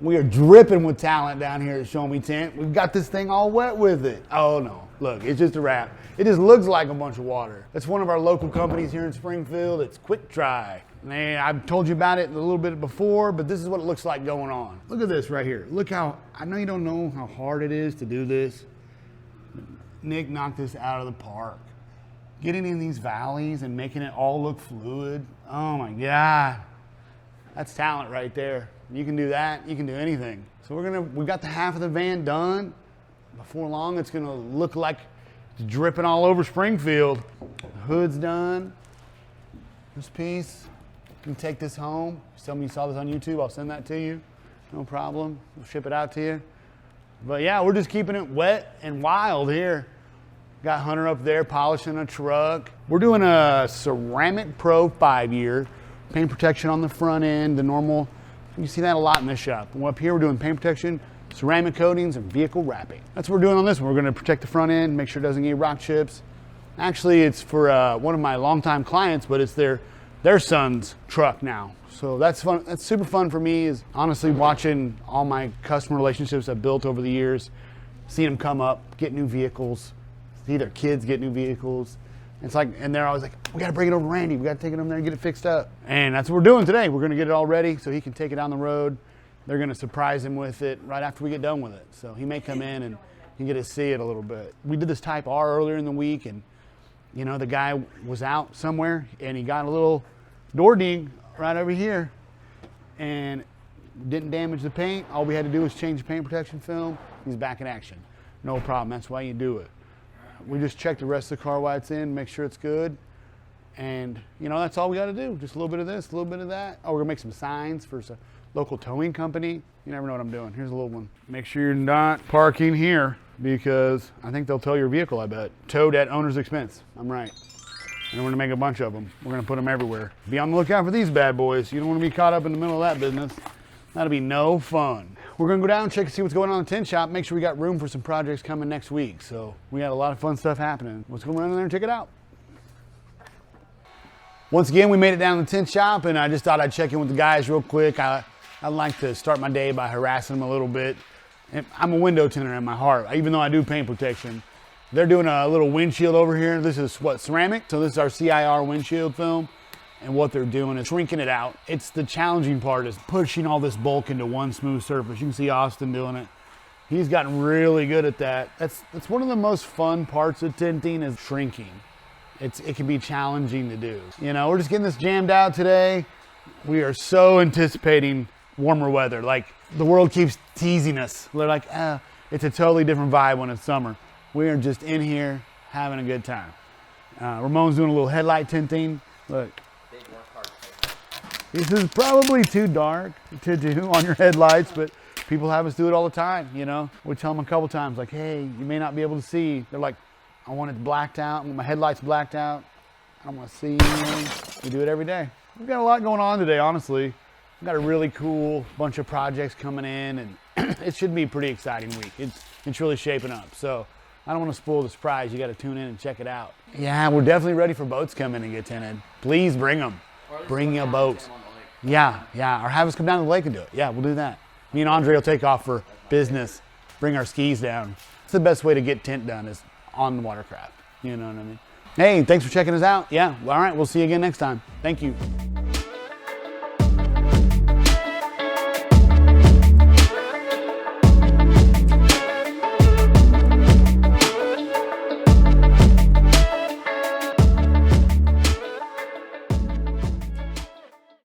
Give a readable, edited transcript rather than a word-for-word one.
We are dripping with talent down here at Sho-Me Tint. We've got this thing all wet with it. Oh no, look, it's just a wrap. It just looks like a bunch of water. That's one of our local companies here in Springfield. It's Quick Dry. And I've told you about it a little bit before, but this is what it looks like going on. Look at this right here. Look how, I know you don't know how hard it is to do this. Nick knocked this out of the park. Getting in these valleys and making it all look fluid. Oh my God. That's talent right there. You can do that, you can do anything. So we've got the half of the van done. Before long, it's gonna look like it's dripping all over Springfield. The hood's done. This piece, you can take this home. Tell me you saw this on YouTube, I'll send that to you. No problem, we'll ship it out to you. But yeah, we're just keeping it wet and wild here. Got Hunter up there polishing a truck. We're doing a Ceramic Pro 5-year. Paint protection on the front end, the normal. You see that a lot in this shop. And up here we're doing paint protection, ceramic coatings, and vehicle wrapping. That's what we're doing on this one. We're gonna protect the front end, make sure it doesn't get rock chips. Actually, it's for one of my longtime clients, but it's their son's truck now. So that's fun. That's super fun for me, is honestly watching all my customer relationships I've built over the years, seeing them come up, get new vehicles, see their kids get new vehicles. It's like, and they're always like, we gotta bring it over to Randy, we gotta take it over there and get it fixed up. And that's what we're doing today. We're gonna get it all ready so he can take it down the road. They're gonna surprise him with it right after we get done with it. So he may come in and you get to see it a little bit. We did this Type R earlier in the week, and you know, the guy was out somewhere and he got a little door ding right over here and didn't damage the paint. All we had to do was change the paint protection film. He's back in action. No problem, that's why you do it. We just check the rest of the car while it's in, make sure it's good. And you know, that's all we gotta do. Just a little bit of this, a little bit of that. Oh, we're gonna make some signs for a local towing company. You never know what I'm doing. Here's a little one. Make sure you're not parking here, because I think they'll tow your vehicle, I bet. Towed at owner's expense, I'm right. And we're gonna make a bunch of them. We're gonna put them everywhere. Be on the lookout for these bad boys. You don't wanna be caught up in the middle of that business. That'll be no fun. We're gonna go down and check and see what's going on in the tint shop. Make sure we got room for some projects coming next week. So we got a lot of fun stuff happening. Let's go run in there and check it out. Once again, we made it down to the tint shop, and I just thought I'd check in with the guys real quick. I like to start my day by harassing them a little bit. And I'm a window tinter in my heart, even though I do paint protection. They're doing a little windshield over here. This is what, ceramic? So this is our CIR windshield film. And what they're doing is shrinking it out. It's the challenging part, is pushing all this bulk into one smooth surface. You can see Austin doing it. He's gotten really good at that. That's one of the most fun parts of tinting, is shrinking. It can be challenging to do. You know, we're just getting this jammed out today. We are so anticipating warmer weather. Like, the world keeps teasing us. They're like, it's a totally different vibe when it's summer. We are just in here having a good time. Ramon's doing a little headlight tinting. Look. This is probably too dark to do on your headlights, but people have us do it all the time, you know? We tell them a couple times, like, hey, you may not be able to see. They're like, I want it blacked out, I want my headlights blacked out. I don't want to see anything. We do it every day. We've got a lot going on today, honestly. We've got a really cool bunch of projects coming in, and it should be a pretty exciting week. It's really shaping up. So I don't want to spoil the surprise. You got to tune in and check it out. Yeah, we're definitely ready for boats coming and get tinted. Please bring them. Bring your boats. Yeah, or have us come down to the lake and do it. Yeah, we'll do that. Me and Andre will take off for business, bring our skis down. It's the best way to get tint done, is on the watercraft. You know what I mean? Hey, thanks for checking us out. Yeah, all right, we'll see you again next time. Thank you.